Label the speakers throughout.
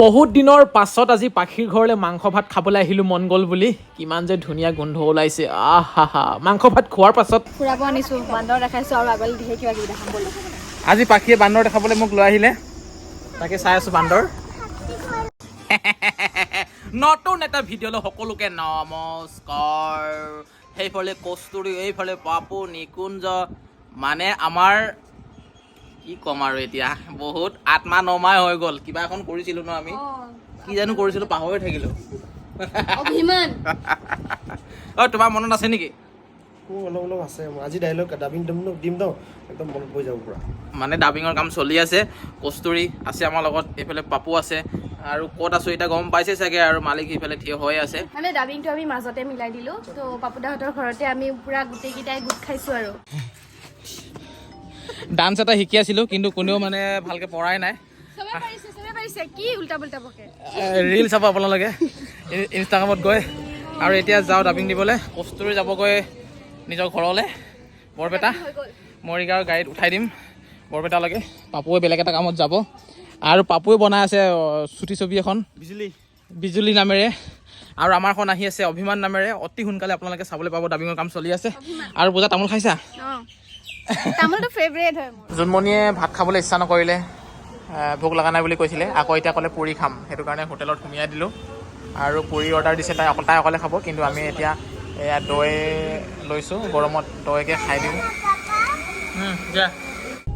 Speaker 1: বহুত দিনৰ পাছত আজি পাখিৰ ঘৰলৈ মাংস ভাত খাবলৈ আহিলোঁ মন গ'ল বুলি। কিমান যে ধুনীয়া গোন্ধ ওলাইছে। আহা মাংস ভাত খোৱাৰ পাছত
Speaker 2: ফুৰাব আনিছোঁ, বান্দৰ দেখাইছোঁ আৰু আগলৈ ধেৰ কিবা কিবি দেখাম ব'ল।
Speaker 1: আজি পাখিয়ে বান্দৰ দেখাবলৈ মোক লৈ আহিলে, তাকে চাই আছোঁ বান্দৰ। নতুন এটা ভিডিঅ'লৈ সকলোকে নমস্কাৰ। সেইফালে কস্তুৰী, এইফালে পাপু, নিকুঞ্জ, মানে আমাৰ কি ক'ম আৰু এতিয়া বহুত আত্মা নমাই হৈ গ'ল। কিবা এখন কৰিছিলোঁ ন আমি, কি জানো কৰিছিলোঁ পাহৰি থাকিলোঁ।
Speaker 2: অভিমান।
Speaker 1: অ' তোমাৰ মনত আছে নেকি?
Speaker 3: অলপ অলপ আছে। আজি ডাইলগ ডাবিং দিম ন, একদম মনত পৰি যাব পুৰা।
Speaker 1: মানে ডাবিঙৰ কাম চলি আছে। কস্তুৰী আছে আমাৰ লগত, এইফালে পাপু আছে, আৰু ক'ত আছোঁ এতিয়া গম পাইছে চাগে, আৰু মালিক সেইফালে থিয় হৈ আছে।
Speaker 2: মানে ডাবিংটো আমি মাজতে মিলাই দিলোঁ, তো পাপুদাহঁতৰ ঘৰতে আমি পুৰা গোটেইকেইটাই গোট খাইছোঁ আৰু
Speaker 1: ডান্স এটা শিকি আছিলোঁ, কিন্তু কোনেও মানে ভালকৈ পৰাই নাই।
Speaker 2: চবে পাৰিছে কি উল্টা পুল্টা বকে।
Speaker 1: ৰিল চাব আপোনালোকে ইনষ্টাগ্ৰামত গৈ। আৰু এতিয়া যাওঁ ডাবিং দিবলৈ। কস্তুৰী যাবগৈ নিজৰ ঘৰলৈ, বৰপেটা। মৰিগাঁৱৰ গাড়ীত উঠাই দিম বৰপেটালৈকে। পাপুৱে বেলেগ এটা কামত যাব, আৰু পাপুৱে বনাই আছে চুটি ছবি এখন বিজুলী নামেৰে, আৰু আমাৰখন আহি আছে অভিমান নামেৰে। অতি সোনকালে আপোনালোকে চাবলৈ পাব। ডাবিঙৰ কাম চলি আছে। আৰু পূজা তামোল খাইছা?
Speaker 2: তামোলটো ফেভৰেট হয় মোৰ।
Speaker 1: জোনমণিয়ে ভাত খাবলৈ ইচ্ছা নকৰিলে, ভোক লগা নাই বুলি কৈছিলে। আকৌ এতিয়া ক'লে পুৰি খাম, সেইটো কাৰণে হোটেলত সুমিয়াই দিলোঁ। আৰু পুৰি অৰ্ডাৰ দিছে, তাই অকলে খাব। কিন্তু আমি এতিয়া এয়া দৈ লৈছোঁ, গৰমত দৈকে খাই দিওঁ।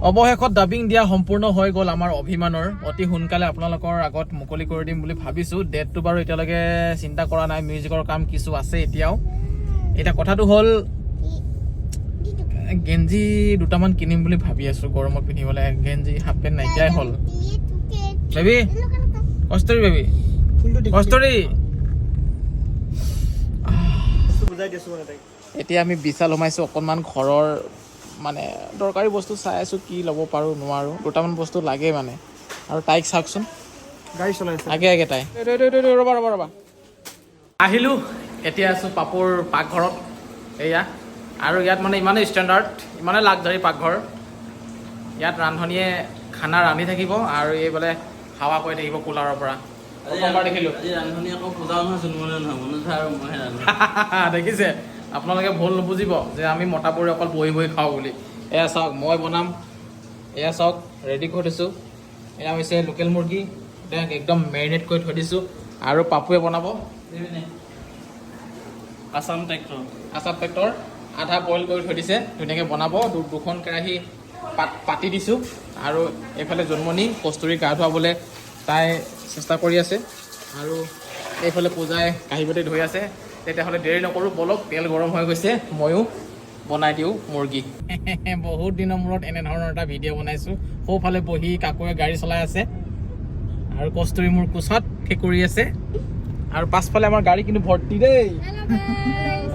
Speaker 1: অৱশেষত ডাবিং দিয়া সম্পূৰ্ণ হৈ গ'ল আমাৰ অভিমানৰ। অতি সোনকালে আপোনালোকৰ আগত মুকলি কৰি দিম বুলি ভাবিছোঁ। ডেটটো বাৰু এতিয়ালৈকে চিন্তা কৰা নাই, মিউজিকৰ কাম কিছু আছে এতিয়াও। এতিয়া কথাটো হ'ল গেঞ্জি দুটামান কিনিম বুলি ভাবি আছোঁ গৰমত পিন্ধিবলৈ। গেঞ্জি হাফ পেণ্ট নাইকিয়াই হ'ল। বেবী কস্তুৰী, বেবী কস্তুৰী।
Speaker 3: বুজাই দিছোঁ মানে তাইক।
Speaker 1: এতিয়া আমি বিশাল সোমাইছোঁ। অকণমান ঘৰৰ মানে দৰকাৰী বস্তু চাই আছোঁ, কি ল'ব পাৰোঁ নোৱাৰোঁ। দুটামান বস্তু লাগে মানে। আৰু তাইক চাওকচোন,
Speaker 3: গাড়ী চলাই আছে।
Speaker 1: আগে তাই। ৰ'বা আহিলোঁ। এতিয়া আছোঁ পাপুৰ পাকঘৰত। এয়া, আৰু ইয়াত মানে ইমানেই ষ্টেণ্ডাৰ্ড, ইমানেই লাগজাৰী পাকঘৰ। ইয়াত ৰান্ধনীয়ে খানা ৰান্ধি থাকিব, আৰু এই বোলে হাৱা কৰি থাকিব কুলাৰৰ পৰা। প্ৰথমবাৰ দেখিলোঁ। দেখিছে, আপোনালোকে ভুল নুবুজিব যে আমি মতাবোৰে অকল বহি বহি খাওঁ বুলি। এয়া চাওক, মই বনাম। এয়া চাওক, ৰেডি কৰি থৈছোঁ। এয়া হৈছে লোকেল মুৰ্গী, তেওঁক একদম মেৰিনেট কৰি থৈ দিছোঁ। আৰু পাপুৱে বনাব আছাম ট্ৰেক্টৰ, আধা বইল কৰি থৈ দিছে, ধুনীয়াকৈ বনাব। দুখন কেৰাহী পাতি দিছোঁ। আৰু এইফালে জোনমণি কস্তুৰী গা ধুৱাবলৈ তাই চেষ্টা কৰি আছে, আৰু এইফালে পূজাই কাঁহী বাতি ধুই আছে। তেতিয়াহ'লে দেৰি নকৰোঁ, বলক। তেল গৰম হৈ গৈছে, ময়ো বনাই দিওঁ মুৰ্গী। বহুত দিনৰ মূৰত এনেধৰণৰ এটা ভিডিঅ' বনাইছোঁ। সৌফালে বহি কাকুৱে গাড়ী চলাই আছে, আৰু কস্তুৰী মোৰ কোচত ঠিক কৰি আছে। আৰু পাছফালে আমাৰ গাড়ী কিন্তু ভৰ্তি দেই।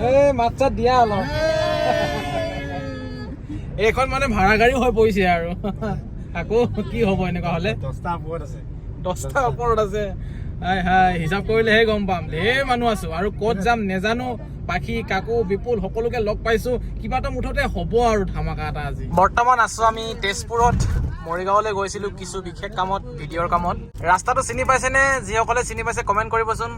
Speaker 1: এই মাত চাত দিয়া অলপ। এইখন মানে ভাড়া গাড়ী হৈ পৰিছে আৰু। আকৌ কি হ'ব এনেকুৱা হ'লে? 10টা ওপৰত আছে। হাই হিচাপ কৰিলেহে গম পাম। ঢেৰ মানুহ আছোঁ, আৰু ক'ত যাম নেজানো। পাখি, কাকু, বিপুল সকলোকে লগ পাইছোঁ। কিবা এটা মুঠতে হ'ব আৰু ধামাকা এটা আজি। বৰ্তমান আছোঁ আমি তেজপুৰত। মৰিগাঁৱলৈ গৈছিলোঁ কিছু বিশেষ কামত, ভিডিঅ'ৰ কামত। ৰাস্তাটো চিনি পাইছেনে? যিসকলে চিনি পাইছে কমেণ্ট কৰিবচোন।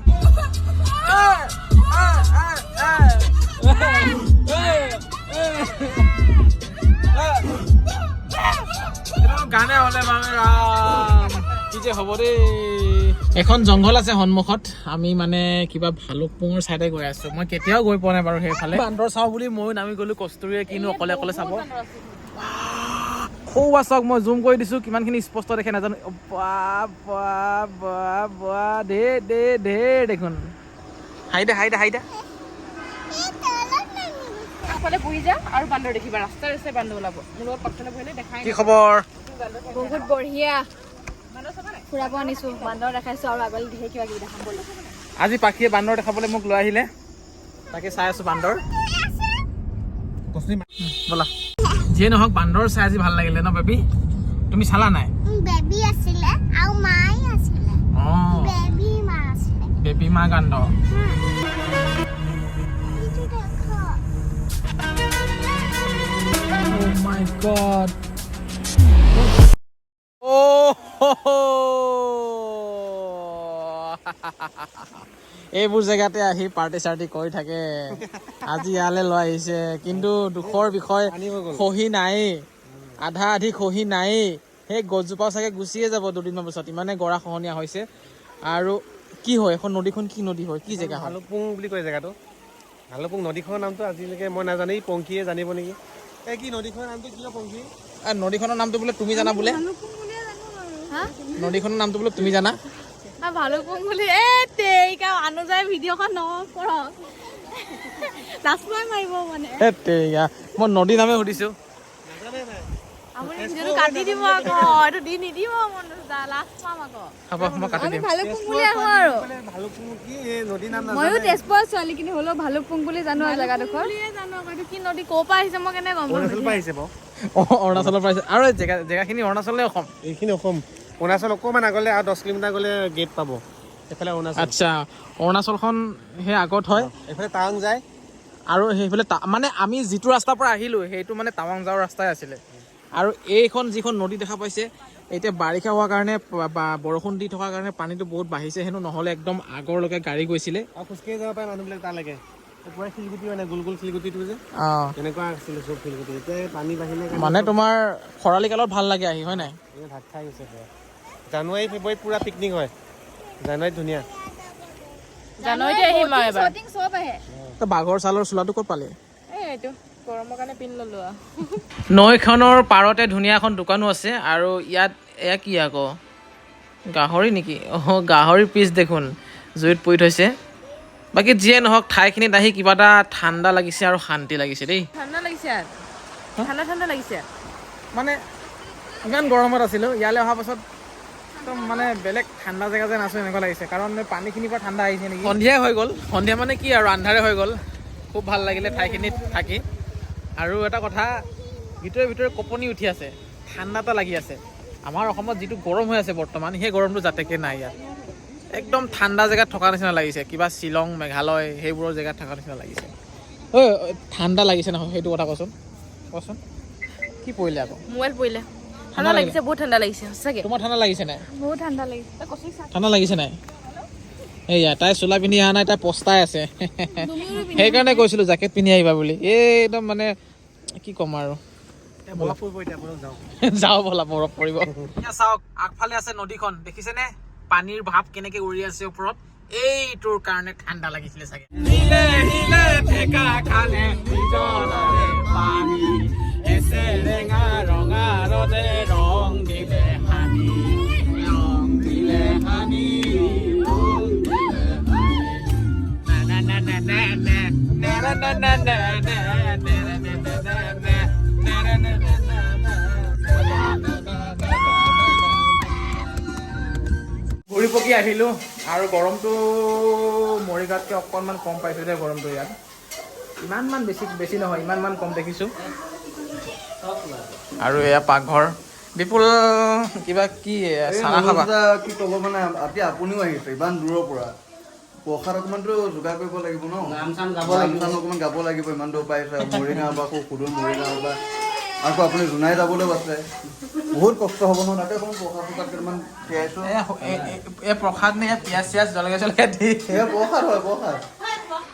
Speaker 1: গানে হ'লে কি যে হ'ব দেই। এখন জংঘল আছে সন্মুখত। আমি মানে কিবা ভালুকপুঙৰ চাইডে গৈ আছোঁ। মই কেতিয়াও গৈ পোৱা নাই বাৰু সেইফালে। বান্দৰ চাওঁ বুলি ময়ো নামি গ'লোঁ। কস্তুৰীয়ে কিনো অকলে চাব। সৌ চাওক, মই জুম কৰি দিছোঁ, কিমানখিনি স্পষ্ট দেখে নাজানো। ঢেৰ দেখোন। হাইদা
Speaker 2: আগফালে বহি যা, আৰু বান্দৰ দেখিবা। ৰাস্তাই বান্দৰ ওলাব। মোৰ লগত পাছফালে বহিলে দেখাই
Speaker 1: কি খবৰ?
Speaker 2: বহুত বঢ়িয়া। ফুৰাব আনিছোঁ, বান্দৰ দেখাইছোঁ আৰু আগলৈ ধেৰ কিবা কিবি দেখাম ব'ল।
Speaker 1: আজি পাখিয়ে বান্দৰ দেখাবলৈ মোক লৈ আহিলে, তাকে চাই আছোঁ বান্দৰ। ব'লা। যিয়ে নহওক, বান্দৰ চাই আজি ভাল লাগিলে ন বেবী? তুমি চালা নাই?
Speaker 4: বেবী আছিলে আৰু মাই আছিলে। বেবী মা আছিলে।
Speaker 1: বেবী মা কাণ্ড। Oh my God. Oh ho ho. এইবোৰ জেগাতে আহি পাৰ্টি চাৰ্টি কৰি থাকে আজি ইয়ালৈ লৈ আহিছে কিন্তু দুখৰ বিষয় খহি নায়েই আধা আধি খহি নায়েই সেই গছজোপা চাগে গুচিয়ে যাব দুদিনমান পিছত ইমানে গৰা খহনীয়া হৈছে আৰু কি হয় এখন নদীখন কি নদী হয় কি জেগা হয়
Speaker 3: ভালুকপুং বুলি কয় জেগাটো ভালুকপুং নদীখনৰ নামটো আজিলৈকে মই নাজানো পংখীয়ে জানিব নেকি এই কি নদীখনৰ নামটো কি পংখী
Speaker 1: নদীখনৰ নামটো বোলে তুমি জানা বোলে নদীখনৰ নামটো বোলে তুমি জানা
Speaker 2: ভালুকপুং বুলি তেৰিকা অনুযায়ী ভিডিঅ'খন নকৰ লাষ্টমাই মাৰিব মানে
Speaker 1: মই নদী নামে সুধিছো
Speaker 2: আপুনি ভিডিঅ'টো কাটি দিব আকৌ এইটো দি নিদিব মন লাষ্ট পাম আকৌ
Speaker 1: হ'ব মই কাটি দিম
Speaker 2: ভালুকপুং বুলি আহোঁ আৰু
Speaker 3: ভালুকপুং কি নদী নাম
Speaker 2: ময়ো তেজপুৰৰ ছোৱালী কিন্তু হ'লেও ভালুকপুং বুলি জানো আৰু জেগাডোখৰ জানো আকৌ এইটো কি নদী ক'ৰ পৰা আহিছে মই কেনেকৈ গম
Speaker 3: অৰুণাচল পৰা আহিছে বাৰু
Speaker 1: অৰুণাচলৰ পৰা আহিছে আৰু জেগাখিনি অৰুণাচল নে অসম
Speaker 3: এইখিনি অসম অৰুণাচল অকণমান আগলৈ আৰু 10 কিলোমিটাৰ গ'লে গেট পাব এইফালে অৰুণাচল
Speaker 1: আচ্ছা অৰুণাচলখন সেই আগত হয়
Speaker 3: এইফালে টাৱাং যায়
Speaker 1: আৰু সেইফালে মানে আমি যিটো ৰাস্তাৰ পৰা আহিলোঁ সেইটো মানে টাৱাং যাওঁ ৰাস্তাই আছিলে আৰু এইখন যিখন নদী দেখা পাইছে এতিয়া বাৰিষা হোৱাৰ কাৰণে বা বৰষুণ দি থকাৰ কাৰণে পানীটো বহুত বাঢ়িছে হেনো নহ'লে একদম আগৰলৈকে গাড়ী গৈছিলে
Speaker 3: আৰু খোজকাঢ়ি যাব পাৰে মানুহবিলাক তালৈকে পুৰা শিলগুটি মানে গোল গোল শিলগুটিটো যে তেনেকুৱা আছিলে চব শিলগুটি এতিয়া পানী বাঢ়িলে
Speaker 1: মানে তোমাৰ খৰালি কালত ভাল লাগে আহি হয় নাই
Speaker 3: ভাত খাই গৈছে পুৰা জানুৱাৰী ফেব্ৰুৱাৰীত পুৰা পিকনিক হয় জানুৱাৰীত ধুনীয়া
Speaker 2: জানুৱাৰীতে আহিম আৰু এবাৰ শ্বটিং চব আহে
Speaker 1: তই বাঘৰ ছালৰ চোলাটো ক'ত পালি
Speaker 2: এইটো গৰমৰ কাৰণে পিন্ধি ল'লো আৰু
Speaker 1: নৈখনৰ পাৰতে ধুনীয়া এখন দোকানো আছে আৰু ইয়াত এয়া কি আকৌ গাহৰি নেকি গাহৰি পিচ দেখোন জুইত পুৰি থৈছে বাকী যিয়ে নহওক ঠাইখিনিত আহি কিবা এটা ঠাণ্ডা লাগিছে আৰু শান্তি লাগিছে দেই
Speaker 2: ঠাণ্ডা লাগিছে ঠাণ্ডা লাগিছে
Speaker 1: মানে ইমান গৰমত আছিলোঁ ইয়ালৈ অহাৰ পাছত একদম মানে বেলেগ ঠাণ্ডা জেগা যেন আছোঁ এনেকুৱা লাগিছে কাৰণ পানীখিনিৰ পৰা ঠাণ্ডা আহিছে নেকি সন্ধিয়াই হৈ গ'ল সন্ধিয়া মানে কি আৰু আন্ধাৰে হৈ গ'ল খুব ভাল লাগিলে ঠাইখিনিত থাকি আৰু এটা কথা ভিতৰে কঁপনি উঠি আছে ঠাণ্ডা এটা লাগি আছে আমাৰ অসমত যিটো গৰম হৈ আছে বৰ্তমান সেই গৰমটো যাতেকে নাই ইয়াত একদম ঠাণ্ডা জেগাত থকা নিচিনা লাগিছে কিবা শ্বিলং মেঘালয় সেইবোৰৰ জেগাত থকা নিচিনা লাগিছে ঐ ঠাণ্ডা লাগিছে নহয় সেইটো কথা কচোন কি পৰিলে আকৌ
Speaker 2: মোবাইল পৰিলে ঠাণ্ডা লাগিছে বহুত ঠাণ্ডা লাগিছে সঁচাকৈ
Speaker 1: তোমাৰ ঠাণ্ডা লাগিছে নাই
Speaker 2: বহুত ঠাণ্ডা লাগিছে
Speaker 1: ঠাণ্ডা লাগিছে নাই এইয়া তাই চোলা পিন্ধি অহা নাই তাই পস্তাই আছে সেইকাৰণে কৈছিলোঁ জেকেট পিন্ধি আহিবা বুলি একদম মানে কি ক'ম আৰু যাওঁ ব'লা বৰফ পৰিব চাওক আগফালে আছে নদীখন দেখিছেনে পানীৰ ভাৱ কেনেকে উৰি আছে ওপৰত এইটোৰ কাৰণে ঠাণ্ডা লাগিছিলে চাগে ঘূৰি পকি আহিলোঁ আৰু গৰমটো মৰিগাঁৱতকৈ অকণমান কম পাইছোঁ যে গৰমটো ইয়াত ইমানমান বেছি নহয় ইমানমান কম দেখিছোঁ আৰু এয়া পাকঘৰ বিপুল কিবা কি চানা খাবা
Speaker 5: কি ক'ব মানে আপুনিও আহিছে ইমান দূৰৰ পৰা প্ৰসাদ অকণমানতো যোগাৰ কৰিব লাগিব ন গান চান অকণমান গাব লাগিব ইমান দূৰ পাইছে মৰিগাঁও বা সুদূৰ মৰিগাঁও বা আকৌ আপুনি জোনাই যাবলৈও আছে বহুত কষ্ট হ'ব ন তাতে অকণমান প্ৰসাদ কেইটামান খীৰাইছোঁ
Speaker 1: এই প্ৰসাদ নে পিঁয়াজ চিয়াজ জলকীয়া দি
Speaker 5: প্ৰসাদ হয় প্ৰসাদ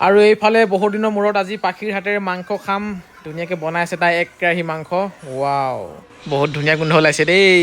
Speaker 1: আৰু এইফালে বহুত দিনৰ মূৰত আজি পাখিৰ হাতেৰে মাংস খাম ধুনীয়াকৈ বনাইছে তাই 1 কেৰাহী মাংস ৱাও বহুত ধুনীয়া গোন্ধ ওলাইছে দেই